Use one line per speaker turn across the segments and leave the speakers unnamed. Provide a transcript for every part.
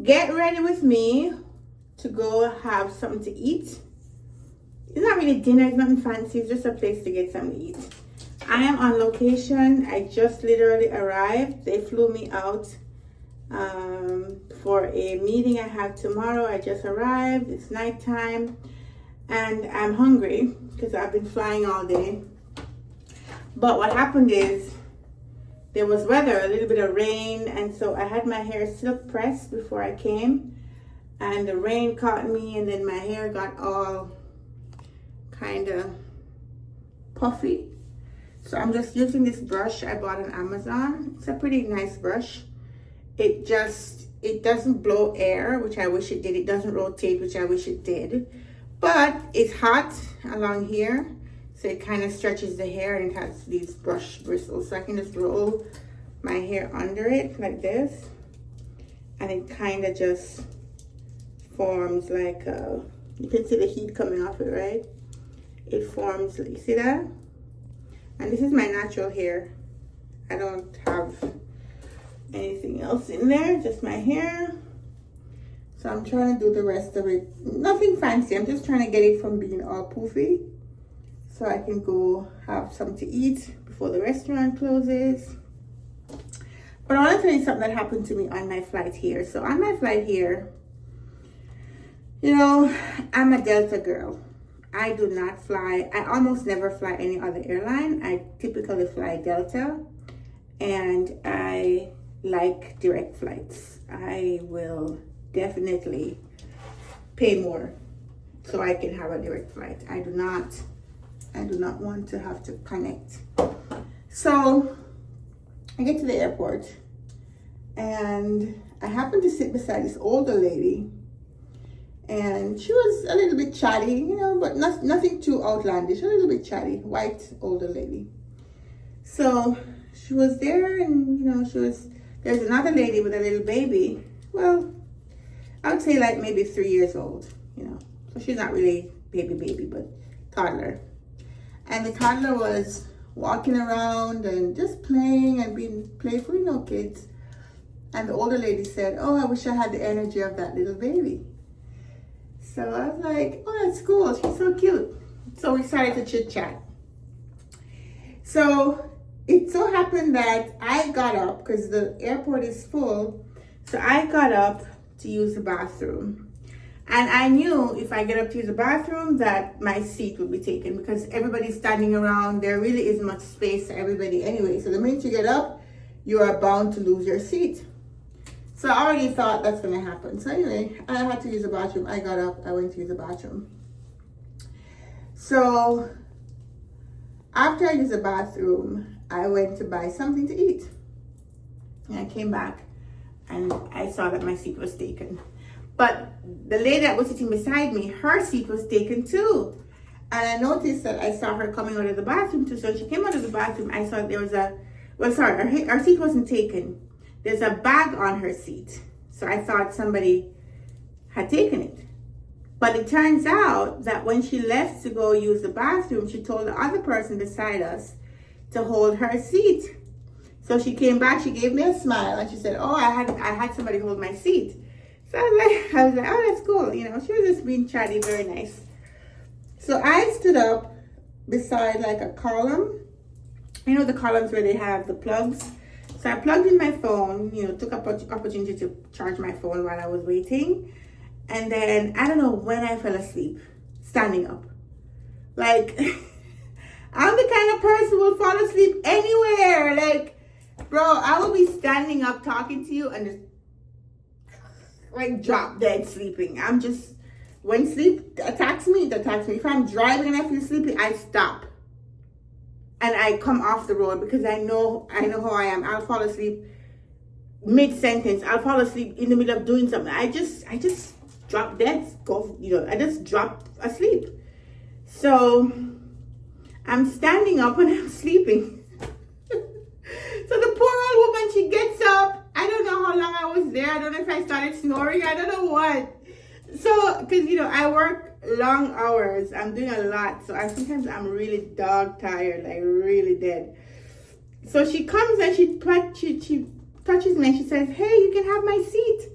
get ready with me to go have something to eat. It's not really dinner, it's nothing fancy, it's just a place to get something to eat. I am on location. I just literally arrived. They flew me out for a meeting I have tomorrow. I just arrived. It's nighttime and I'm hungry because I've been flying all day. But what happened is there was weather, a little bit of rain, and so I had my hair silk pressed before I came, and the rain caught me, and then my hair got all kind of puffy. So I'm just using this brush I bought on Amazon. It's a pretty nice brush. It doesn't blow air, which I wish it did. It doesn't rotate, which I wish it did. But it's hot along here, so it kind of stretches the hair, and it has these brush bristles. So I can just roll my hair under it like this, and it kind of just forms like you can see the heat coming off it, right? It forms, you see that? And this is my natural hair. I don't have anything else in there, just my hair. So I'm trying to do the rest of it. Nothing fancy, I'm just trying to get it from being all poofy so I can go have something to eat before the restaurant closes. But I want to tell you something that happened to me on my flight here. So on my flight here, you know, I'm a Delta girl. I do not fly, I almost never fly any other airline. I typically fly Delta, and I like direct flights. I will definitely pay more so I can have a direct flight. I do not want to have to connect. So I get to the airport, and I happen to sit beside this older lady. And she was a little bit chatty, you know, but nothing too outlandish. A little bit chatty, white older lady. So she was there, and you know, there's another lady with a little baby. Well, I would say like maybe 3 years old, you know. So she's not really baby, but toddler. And the toddler was walking around and just playing and being playful, you know, kids. And the older lady said, "Oh, I wish I had the energy of that little baby." So I was like, "Oh, that's cool. She's so cute." So we started to chit chat. So it so happened that I got up because the airport is full. So I got up to use the bathroom. And I knew if I get up to use the bathroom that my seat would be taken because everybody's standing around. There really isn't much space for everybody anyway. So the minute you get up, you are bound to lose your seat. So I already thought that's going to happen. So anyway, I had to use the bathroom. I got up, I went to use the bathroom. So after I used the bathroom, I went to buy something to eat. And I came back and I saw that my seat was taken. But the lady that was sitting beside me, her seat was taken too. And I noticed that I saw her coming out of the bathroom too. So when she came out of the bathroom, I saw there was her seat wasn't taken. There's a bag on her seat. So I thought somebody had taken it. But it turns out that when she left to go use the bathroom, she told the other person beside us to hold her seat. So she came back, she gave me a smile, and she said, "Oh, I had somebody hold my seat." So I was like, "Oh, that's cool." You know, she was just being chatty, very nice. So I stood up beside like a column. You know, the columns where they have the plugs. So I plugged in my phone, you know, took opportunity to charge my phone while I was waiting. And then, I don't know when I fell asleep, standing up. Like, I'm the kind of person who will fall asleep anywhere. Like, bro, I will be standing up talking to you and just, like, drop dead sleeping. I'm just, when sleep attacks me, it attacks me. If I'm driving and I feel sleepy, I stop. And I come off the road because I know how I am. I'll fall asleep mid-sentence. I'll fall asleep in the middle of doing something. I just drop dead. I just drop asleep. So I'm standing up and I'm sleeping. So the poor old woman, she gets up. I don't know how long I was there. I don't know if I started snoring. I don't know what. So, because, you know, I work long hours. I'm doing a lot. So sometimes I'm really dog tired, like really dead. So she comes and she touches me and she says, "Hey, you can have my seat."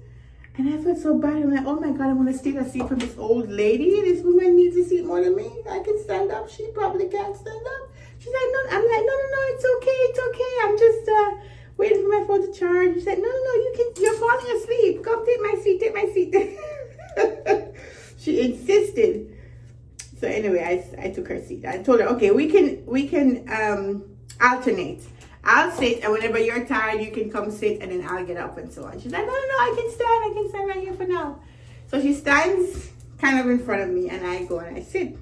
And I so bad. I'm like, oh my God, I want to steal a seat from this old lady. This woman needs a seat more than me. I can stand up. She probably can't stand up. She's like, no. I'm like, no, it's okay. I'm just waiting for my phone to charge. She's like, no, you're falling asleep. Come take my seat. She insisted. So anyway, I took her seat. I told her, okay, we can alternate. I'll sit, and whenever you're tired, you can come sit, and then I'll get up and so on. She's like, no, I can stand right here for now. So she stands kind of in front of me, and I go and I sit.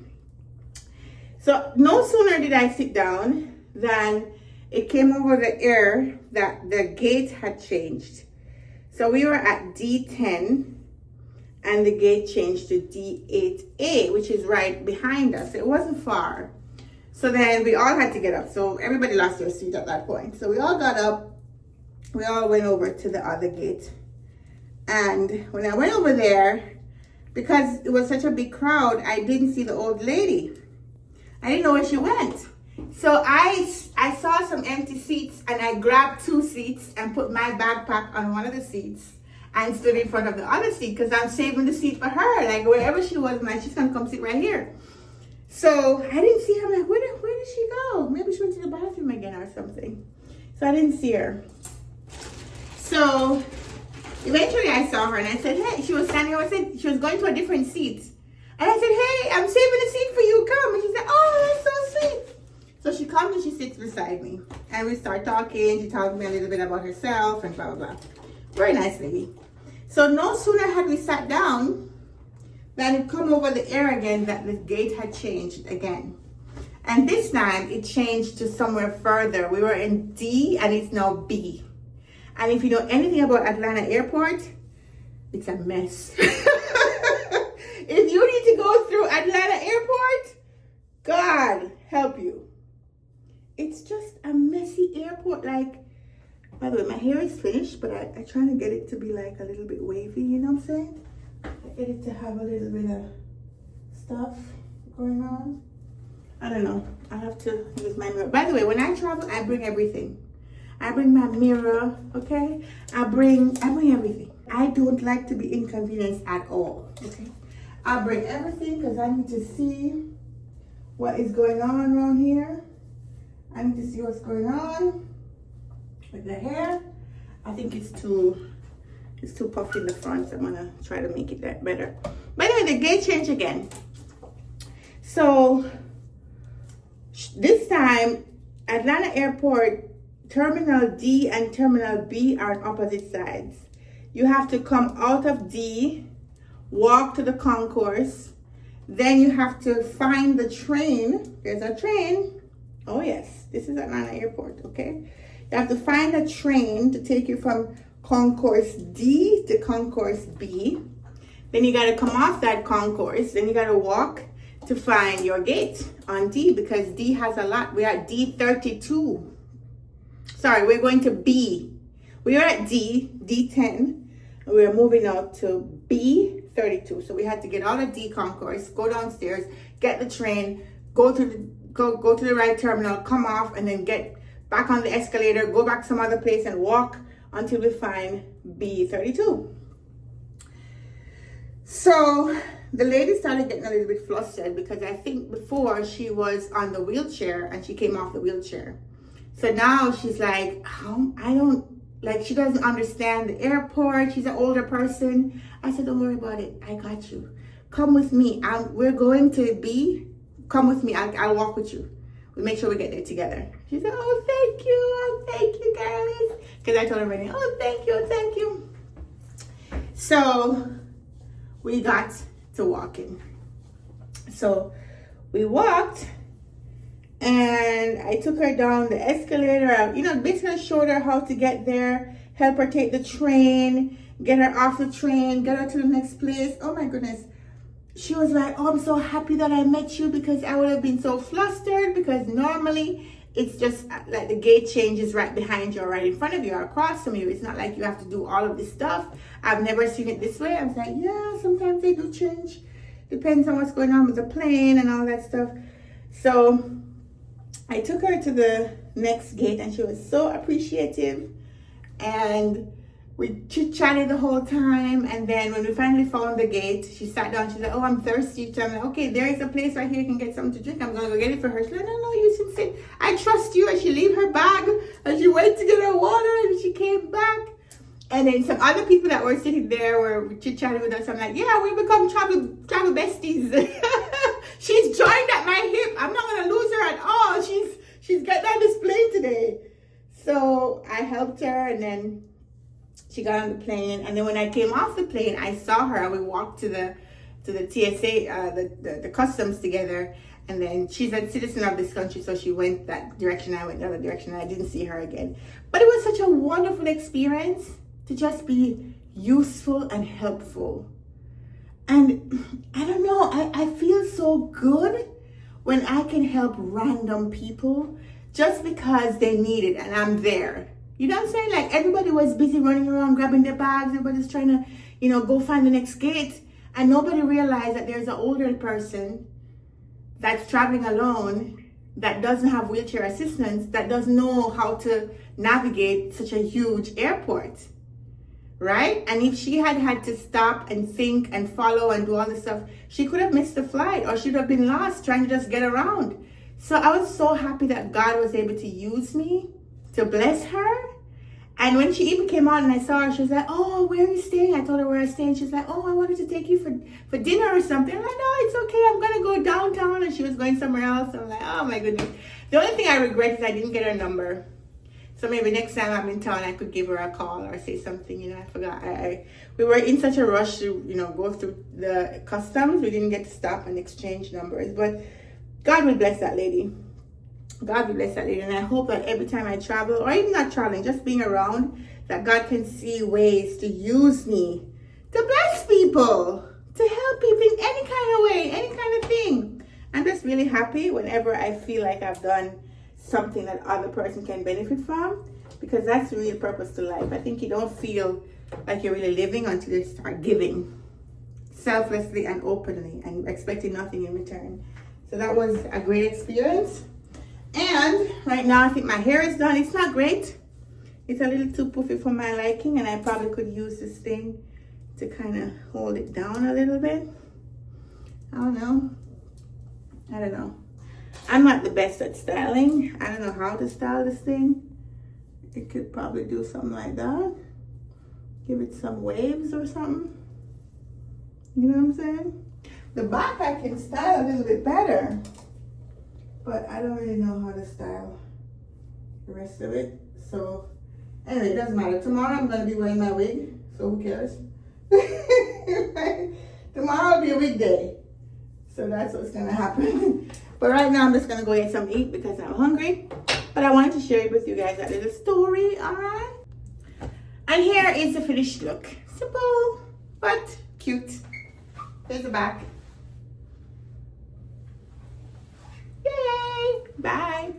So no sooner did I sit down than it came over the air that the gate had changed. So we were at D10, and the gate changed to D8A, which is right behind us. It wasn't far. So then we all had to get up. So everybody lost their seat at that point. So we all got up. We all went over to the other gate. And when I went over there, because it was such a big crowd, I didn't see the old lady. I didn't know where she went. So I saw some empty seats, and I grabbed 2 seats and put my backpack on one of the seats and stood in front of the other seat because I'm saving the seat for her. Like wherever she was, man, she's gonna come sit right here. So I didn't see her. I'm like, where did she go? Maybe she went to the bathroom again or something. So I didn't see her. So eventually I saw her, and I said, hey, she was standing over, she was going to a different seat. And I said, hey, I'm saving a seat for you, come. And she said, oh, that's so sweet. So she comes and she sits beside me. And we start talking. She told me a little bit about herself and blah, blah, blah. Very nice lady. So no sooner had we sat down than it come over the air again that the gate had changed again. And this time it changed to somewhere further. We were in D and it's now B. And if you know anything about Atlanta Airport, it's a mess. If you need to go through Atlanta Airport, God help you. It's just a messy airport. Like, by the way, my hair is finished, but I trying to get it to be like a little bit wavy, you know what I'm saying? I get it to have a little bit of stuff going on. I don't know. I have to use my mirror. By the way, when I travel, I bring everything. I bring my mirror, okay? I bring everything. I don't like to be inconvenienced at all, okay? I bring everything because I need to see what is going on around here. I need to see what's going on with the hair. I think it's too puffy in the front, so I'm gonna try to make it that better. By the way, the gate changed again. So this time, Atlanta Airport, Terminal D and Terminal B are on opposite sides. You have to come out of D, walk to the concourse, then you have to find the train. There's a train. Oh yes, this is Atlanta Airport, okay? You have to find a train to take you from concourse D to concourse B. Then you gotta come off that concourse, then you gotta walk to find your gate on D because D has a lot. We're at D32. Sorry, we're going to B. We are at D10, and we're moving out to B32. So we had to get out of D concourse, go downstairs, get the train, go to the right terminal, come off, and then get back on the escalator, go back some other place and walk until we find B32. So the lady started getting a little bit flustered because I think before she was on the wheelchair and she came off the wheelchair. So now she's like, she doesn't understand the airport. She's an older person. I said, don't worry about it. I got you. Come with me. We're going to B. Come with me. I'll walk with you. We'll make sure we get there together. She said, oh, thank you, girlies. Because I told her already, oh, thank you. So we got to walking. So we walked, and I took her down the escalator. Basically showed her how to get there, help her take the train, get her off the train, get her to the next place. Oh my goodness. She was like, oh, I'm so happy that I met you because I would have been so flustered because normally it's just like the gate changes right behind you or right in front of you or across from you. It's not like you have to do all of this stuff. I've never seen it this way. I was like, yeah, sometimes they do change. Depends on what's going on with the plane and all that stuff. So I took her to the next gate and she was so appreciative. And we chit-chatted the whole time, and then when we finally found the gate, she sat down. She's like, oh, I'm thirsty. So I'm like, okay, there is a place right here you can get something to drink. I'm gonna go get it for her. She's like, no, you should sit. I trust you. And she leave her bag and she went to get her water, and she came back. And then some other people that were sitting there were chit-chatting with us. I'm like, yeah, we become travel besties. She's joined at my hip. I'm not gonna lose her at all. She's getting on this plane today. So I helped her, and then she got on the plane. And then when I came off the plane, I saw her, and we walked to the TSA, the customs together. And then she's a citizen of this country, so she went that direction. I went the other direction, and I didn't see her again. But it was such a wonderful experience to just be useful and helpful. And I don't know, I feel so good when I can help random people just because they need it and I'm there. You know what I'm saying? Like, everybody was busy running around grabbing their bags. Everybody's trying to, go find the next gate. And nobody realized that there's an older person that's traveling alone, that doesn't have wheelchair assistance, that doesn't know how to navigate such a huge airport. Right? And if she had to stop and think and follow and do all this stuff, she could have missed the flight, or she'd have been lost trying to just get around. So I was so happy that God was able to use me to bless her. And when she even came out and I saw her, she was like, oh, where are you staying? I told her where I was staying. She's like, oh, I wanted to take you for dinner or something. I'm like, no, it's okay. I'm going to go downtown. And she was going somewhere else. I'm like, oh my goodness. The only thing I regret is I didn't get her number. So maybe next time I'm in town, I could give her a call or say something. I forgot. We were in such a rush to, go through the customs. We didn't get to stop and exchange numbers. But God will bless that lady. God will bless that lady. And I hope that every time I travel, or even not traveling, just being around, that God can see ways to use me to bless people, to help people in any kind of way, any kind of thing. I'm just really happy whenever I feel like I've done something that other person can benefit from, because that's the real purpose to life. I think you don't feel like you're really living until you start giving selflessly and openly and expecting nothing in return. So that was a great experience. And right now I think my hair is done. It's not great. It's a little too puffy for my liking, and I probably could use this thing to kind of hold it down a little bit. I don't know. I'm not the best at styling. I don't know how to style this thing. It could probably do something like that. Give it some waves or something. You know what I'm saying? The back I can style a little bit better, but I don't really know how to style the rest of it. So anyway, it doesn't matter. Tomorrow I'm going to be wearing my wig, so who cares? Tomorrow will be a wig day. So that's what's going to happen. But right now I'm just going to go get some eat because I'm hungry. But I wanted to share it with you guys, that little story, alright? And here is the finished look. Simple, but cute. There's the back. Yay! Bye.